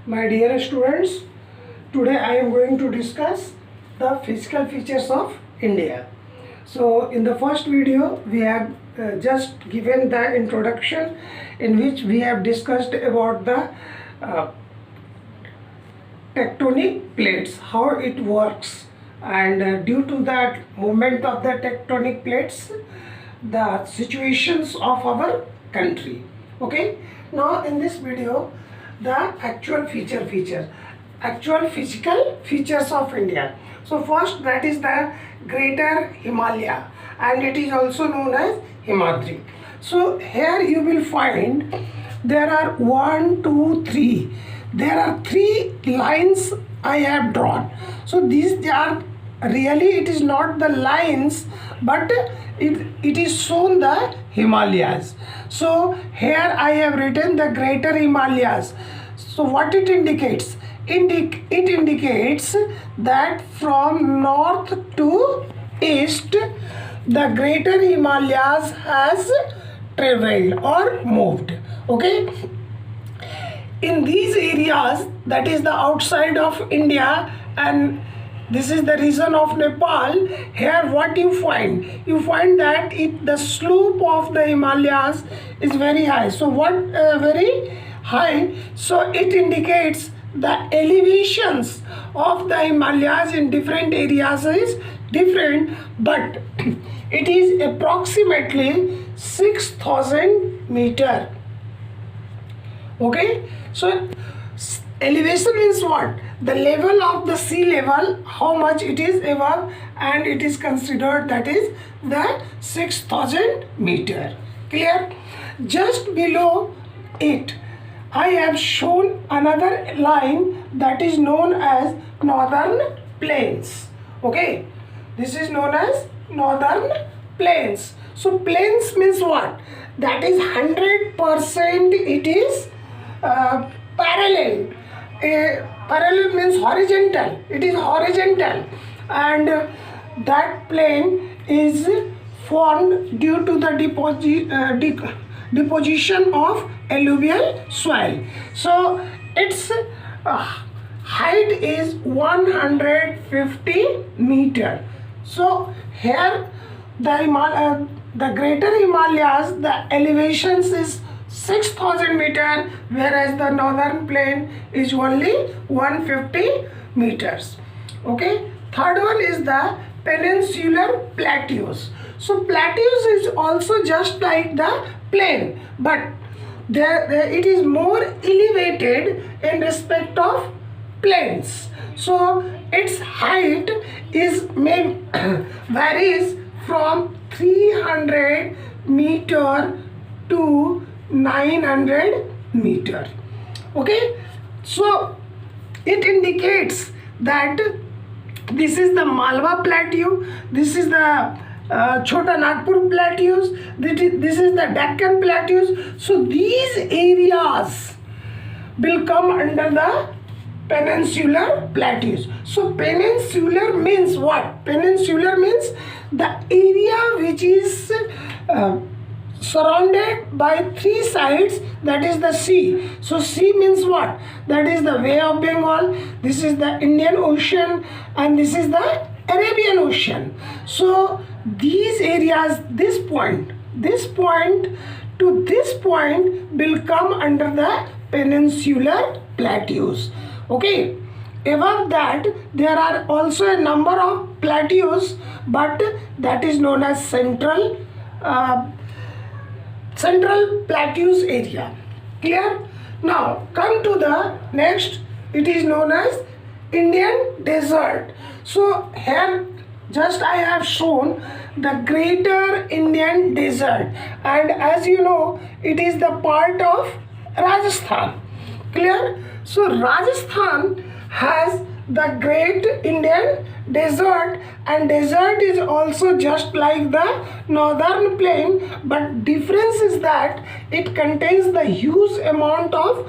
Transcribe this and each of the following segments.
My dear students, today I am going to discuss the physical features of India. So in the first video we have just given the introduction in which we have discussed about the tectonic plates, how it works, and due to that movement of the tectonic plates, the situations of our country. Okay, now in this video the actual actual physical features of India. So first, that is the Greater Himalaya, and it is also known as Himadri. So here you will find there are 1, 2, 3. There are 3 lines I have drawn. So these are really, it is not the lines, but it is shown the Himalayas. So here I have written the Greater Himalayas. So what it indicates? It indicates that from north to east, the Greater Himalayas has traveled or moved. Okay, in these areas, that is the outside of India, and this is the region of Nepal. Here what you find? You find that the slope of the Himalayas is very high. So what very high? So it indicates the elevations of the Himalayas in different areas is different, but it is approximately 6,000 meter. Okay, so elevation means what? The level of the sea level, how much it is above, and it is considered that is the 6,000 meter. Clear? Just below it, I have shown another line that is known as Northern Plains. Okay, this is known as Northern Plains. So plains means what? That is 100%. It is parallel. Parallel means horizontal. It is horizontal, and that plain is formed due to the deposition of alluvial soil. So its height is 150 meter. So here the Greater Himalayas, the elevations is 6,000 meter, whereas the northern plain is only 150 meters. Okay, third one is the peninsular plateaus. So plateaus is also just like the plain, but it is more elevated in respect of plains. So its height is varies from 300 meter to 900 meter. Okay, so it indicates that this is the Malwa Plateau, this is the Chota Nagpur Plateaus, this is the Deccan Plateaus. So these areas will come under the peninsular plateaus. So peninsular means what? Peninsular means the area which is surrounded by 3 sides, that is the sea. So sea means what? That is the Bay of Bengal, this is the Indian Ocean, and this is the Arabian Ocean. So these areas, this point to this point will come under the peninsular plateaus. Okay, above that there are also a number of plateaus, but that is known as central plateaus area. Clear? Now come to the next. It is known as Indian desert. So here just I have shown the Greater Indian Desert, and as you know, it is the part of Rajasthan. Clear? So Rajasthan has the Great Indian Desert, and desert is also just like the northern plain, but difference is that it contains the huge amount of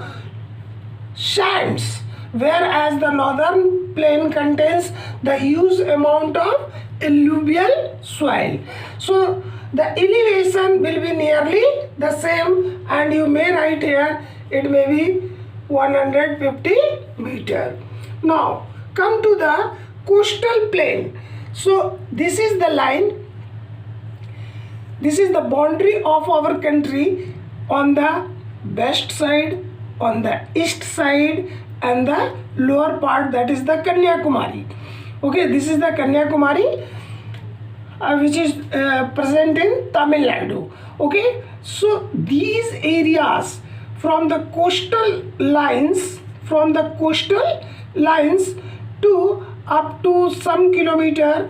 sands, whereas the northern plain contains the huge amount of alluvial soil. So the elevation will be nearly the same, and you may write here it may be 150 meter. Now come to the coastal plain. So this is the line, this is the boundary of our country on the west side, on the east side, and the lower part, that is the Kanyakumari. Okay, this is the Kanyakumari which is present in Tamil Nadu. Okay, so these areas from the coastal lines, to up to some kilometer,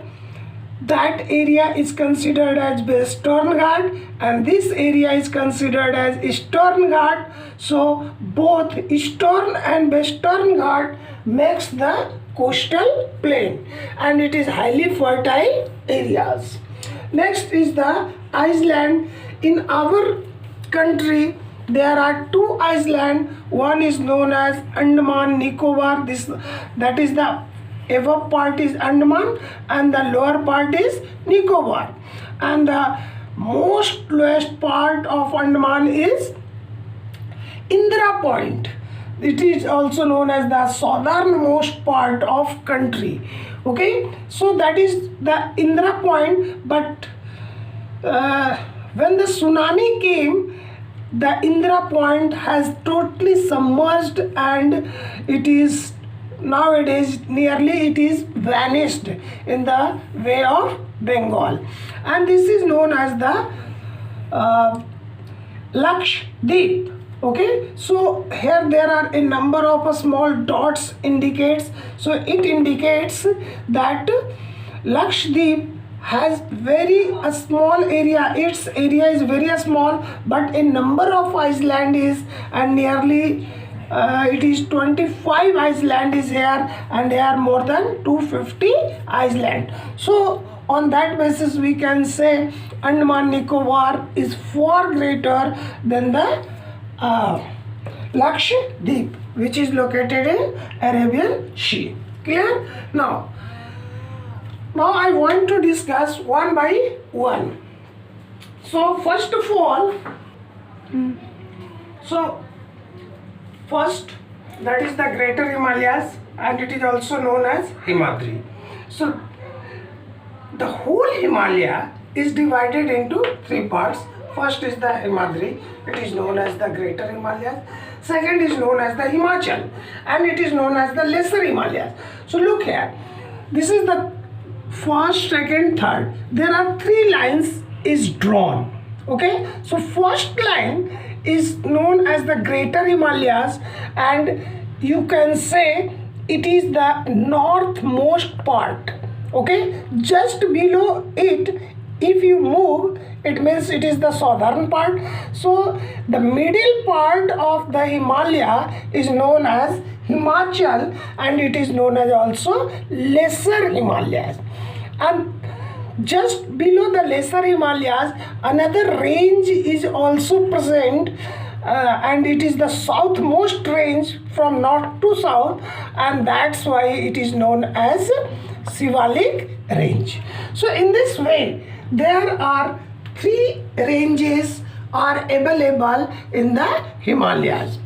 that area is considered as Western Ghat, and this area is considered as Eastern Ghat. So both Eastern and Western Ghat makes the coastal plain, and it is highly fertile areas. Next is the island. In our country there are two islands. One is known as Andaman Nicobar. That is the above part is Andaman and the lower part is Nicobar. And the most lowest part of Andaman is Indira Point. It is also known as the southernmost part of country. Okay, so that is the Indira Point. But when the tsunami came, the Indira Point has totally submerged, and it is nowadays nearly it is vanished in the Bay of Bengal, and this is known as the Lakshadweep. Okay, so here there are a number of small dots indicates, so it indicates that Lakshadweep has a small area. Its area is very small, but a number of island is, and nearly it is 25 island is here, and there are more than 250 island. So on that basis we can say Andaman Nicobar is far greater than the Lakshadweep, which is located in Arabian Sea. Clear? Now I want to discuss one by one. So first of all, first, that is the Greater Himalayas, and it is also known as Himadri. So the whole Himalaya is divided into three parts. First is the Himadri, it is known as the Greater Himalayas. Second is known as the Himachal, and it is known as the Lesser Himalayas. So look here, this is the first, second, third. There are three lines is drawn. Okay, so first line is known as the Greater Himalayas, and you can say it is the northmost part. Okay, just below it, if you move, it means it is the southern part. So the middle part of the Himalaya is known as Himachal, and it is known as also Lesser Himalayas. And just below the Lesser Himalayas, another range is also present, and it is the southmost range from north to south, and that's why it is known as Shivalik range. So in this way, there are three ranges are available in the Himalayas.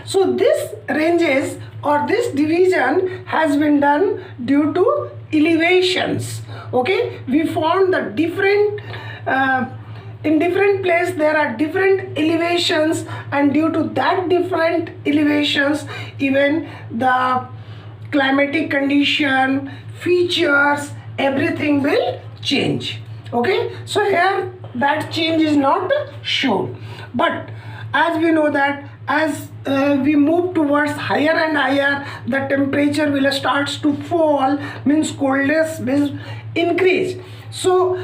So this ranges or this division has been done due to elevations. Okay, we found the different in different place there are different elevations, and due to that different elevations, even the climatic condition, features, everything will change. Okay, so here that change is not shown, but as we know that as we move towards higher and higher, the temperature will starts to fall, means coldness will increase. So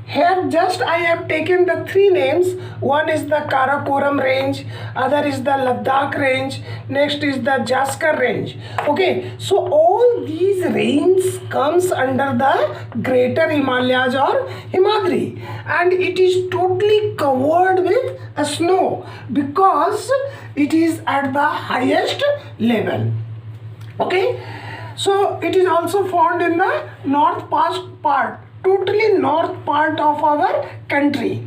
here just I have taken the three names. One is the Karakoram range, other is the Ladakh range, next is the Jaskar range. Okay, so all these ranges comes under the Greater Himalayas or Himadri, and it is totally covered with snow because it is at the highest level. Okay, so it is also found in the north part, totally north part of our country.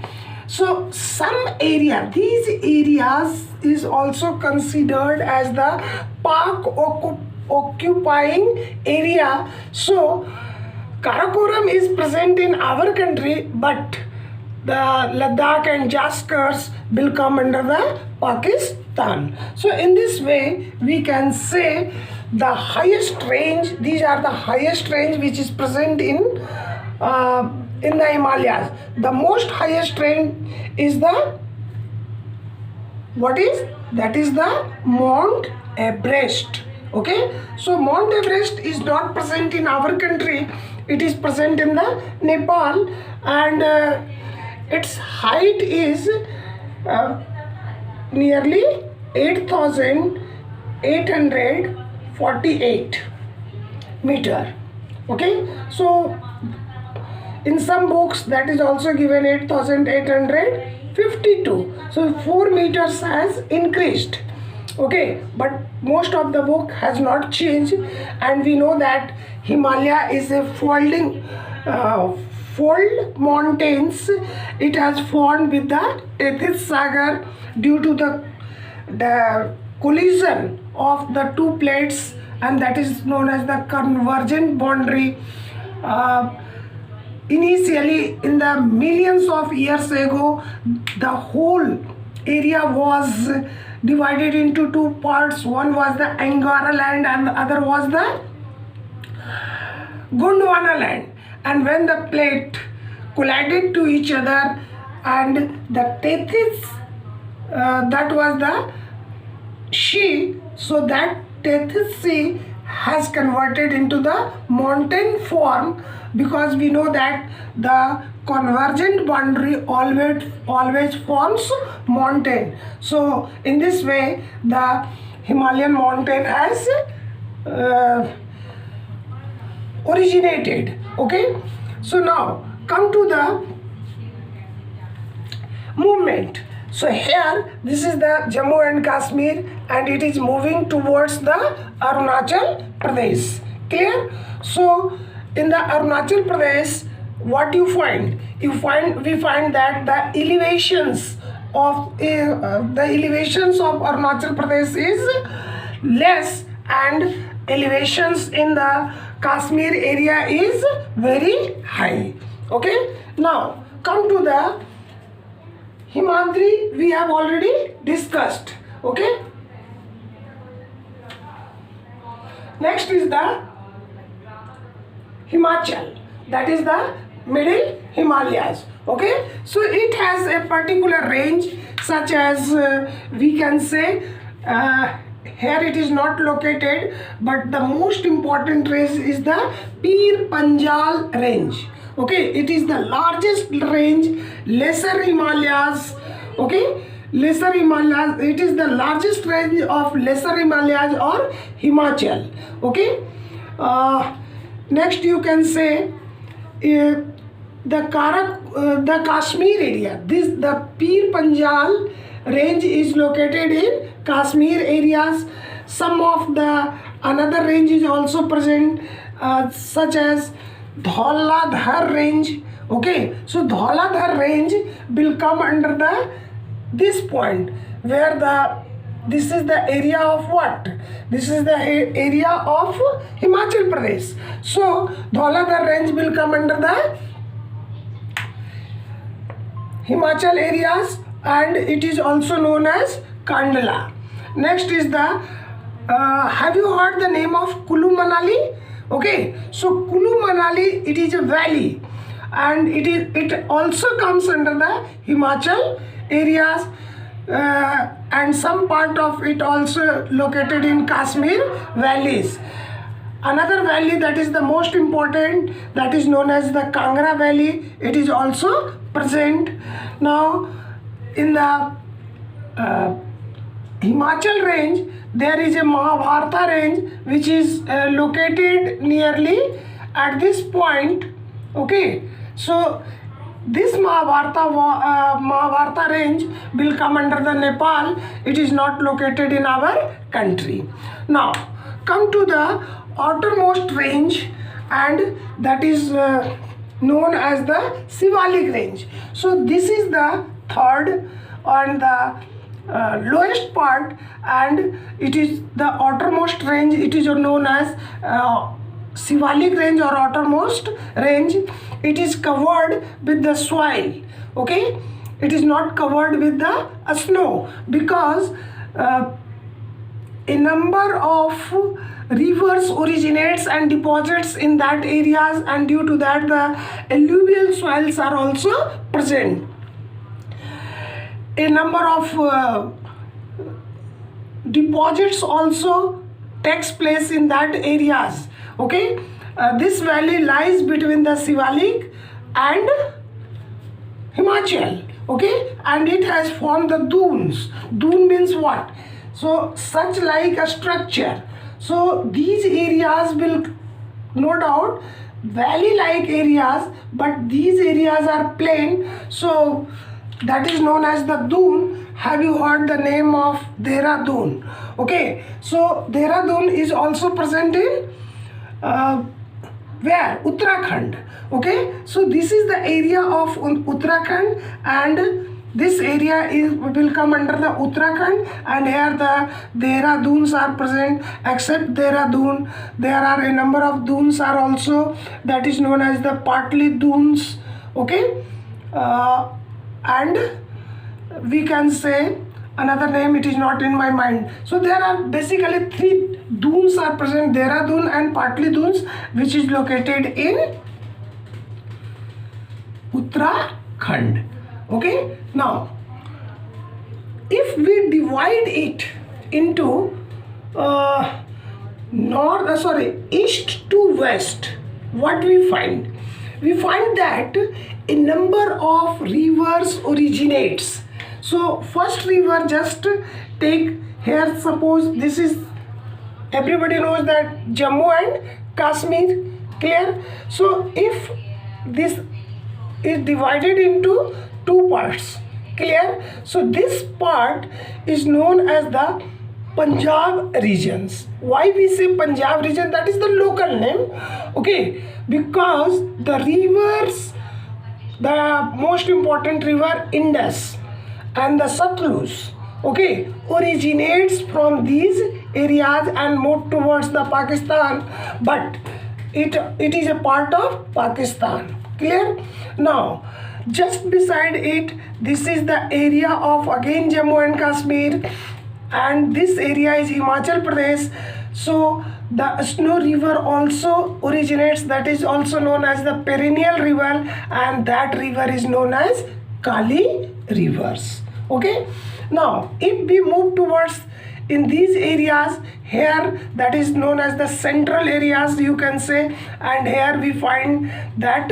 So some area, these areas is also considered as the park occupying area. So Karakoram is present in our country, but the Ladakh and Jaskars will come under the Pakistan. So in this way we can say the highest range, these are the highest range which is present in the Himalayas. The most highest range is the, what is that, is the Mount Everest. Okay, so Mount Everest is not present in our country, it is present in the Nepal, and its height is nearly 8,848 meter. Okay, so in some books that is also given 8,852. So 4 meters has increased. Okay, but most of the book has not changed, and we know that Himalaya is a fold mountains. It has formed with the Tethys Sagar due to the collision of the two plates, and that is known as the convergent boundary. Initially, in the millions of years ago, the whole area was divided into two parts. One was the Angara land and the other was the Gondwana land. And when the plate collided to each other, and the Tethys, that was the sea, so that Tethys Sea has converted into the mountain form, because we know that the convergent boundary always forms mountain. So in this way the Himalayan mountain has originated. Okay, so now come to the movement. So here this is the Jammu and Kashmir, and it is moving towards the Arunachal Pradesh. Clear? So in the Arunachal Pradesh, what you find? We find that the elevations of Arunachal Pradesh is less, and elevations in the Kashmir area is very high. Okay, now come to the Himadri, we have already discussed. Okay, next is the Himachal, that is the middle Himalayas. Okay, so it has a particular range, such as we can say here it is not located, but the most important range is the Pir Panjal range. Okay, it is the largest range, Lesser Himalayas. Okay, Lesser Himalayas, it is the largest range of Lesser Himalayas or Himachal. Okay, next you can say the Kashmir area. The Pir Panjal range is located in Kashmir areas. Some of the another range is also present, such as Dhauladhar range. Okay, so Dhauladhar range will come under this point, where this is the area of what? This is the area of Himachal Pradesh. So Dhauladhar range will come under the Himachal areas, and it is also known as Kandla. Next is the have you heard the name of Kulu Manali? Okay, so Kulu Manali, it is a valley, and it also comes under the Himachal areas, and some part of it also located in Kashmir valleys. Another valley that is the most important, that is known as the Kangra Valley, it is also present. Now in the Himachal range, there is a Mahabharata range which is located nearly at this point. Okay, so this Mahabharata range will come under the Nepal. It is not located in our country. Now come to the outermost range, and that is known as the Shivalik range. So this is the third on the lowest part, and it is the outermost range. It is known as Shivalik range or outermost range. It is covered with the soil. Okay, it is not covered with the snow, because a number of rivers originates and deposits in that areas, and due to that the alluvial soils are also present. A number of deposits also takes place in that areas. Okay, this valley lies between the Shivalik and Himachal. Okay, and it has formed the dunes. Dune means what? So such like a structure. So these areas will no doubt valley like areas, but these areas are plain, so that is known as the dune. Have you heard the name of Dehradun? Okay, so Dehradun is also present in where? Uttarakhand. Okay, so this is the area of Uttarakhand, and this area will come under the Uttarakhand, and here the Dehraduns are present. Except Dehradun, there are a number of dunes are also, that is known as the Patli dunes. Okay, and we can say another name, it is not in my mind. So there are basically 3 dunes are present, Dehradun and Patli dunes, which is located in Uttarakhand. Okay, now if we divide it into east to west, what we find? We find that a number of rivers originates. So first river, just take here, suppose this is, everybody knows that Jammu and Kashmir, clear? So if this is divided into 2 parts, clear? So this part is known as the Punjab regions. Why we say Punjab region? That is the local name. Okay, because the rivers, the most important river Indus and the Satluj, okay, originates from these areas and move towards the Pakistan, but it is a part of Pakistan. Clear? Now just beside it, this is the area of again Jammu and Kashmir, and this area is Himachal Pradesh. So the Snow River also originates, that is also known as the perennial river, and that river is known as Kali rivers. Okay, now if we move towards in these areas, here that is known as the central areas, you can say, and here we find that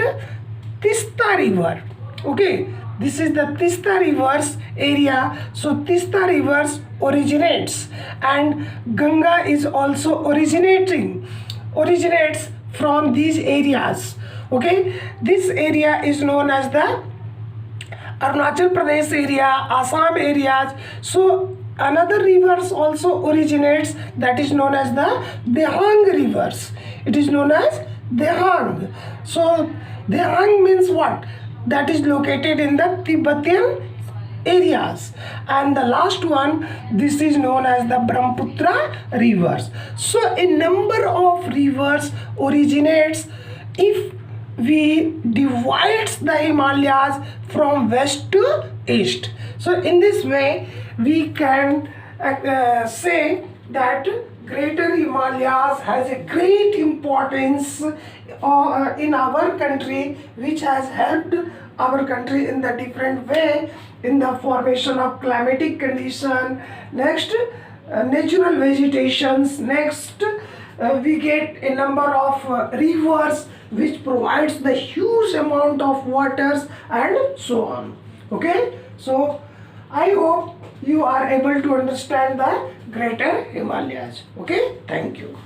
Tista river. Okay, this is the Tista rivers area. So Tista rivers originates, and Ganga is also originates from these areas. Okay, this area is known as the Arunachal Pradesh area, Assam areas. So another rivers also originates, that is known as the Dehang rivers. It is known as Dehang. So Dehang means what? That is located in the Tibetan areas. And the last one, this is known as the Brahmaputra rivers. So a number of rivers originates if we divides the Himalayas from west to east. So in this way we can say that Greater Himalayas has a great importance in our country, which has helped our country in the different way in the formation of climatic condition. Next, natural vegetations. Next, we get a number of rivers which provides the huge amount of waters and so on. Okay, so I hope you are able to understand the Greater Himalayas. Okay, thank you.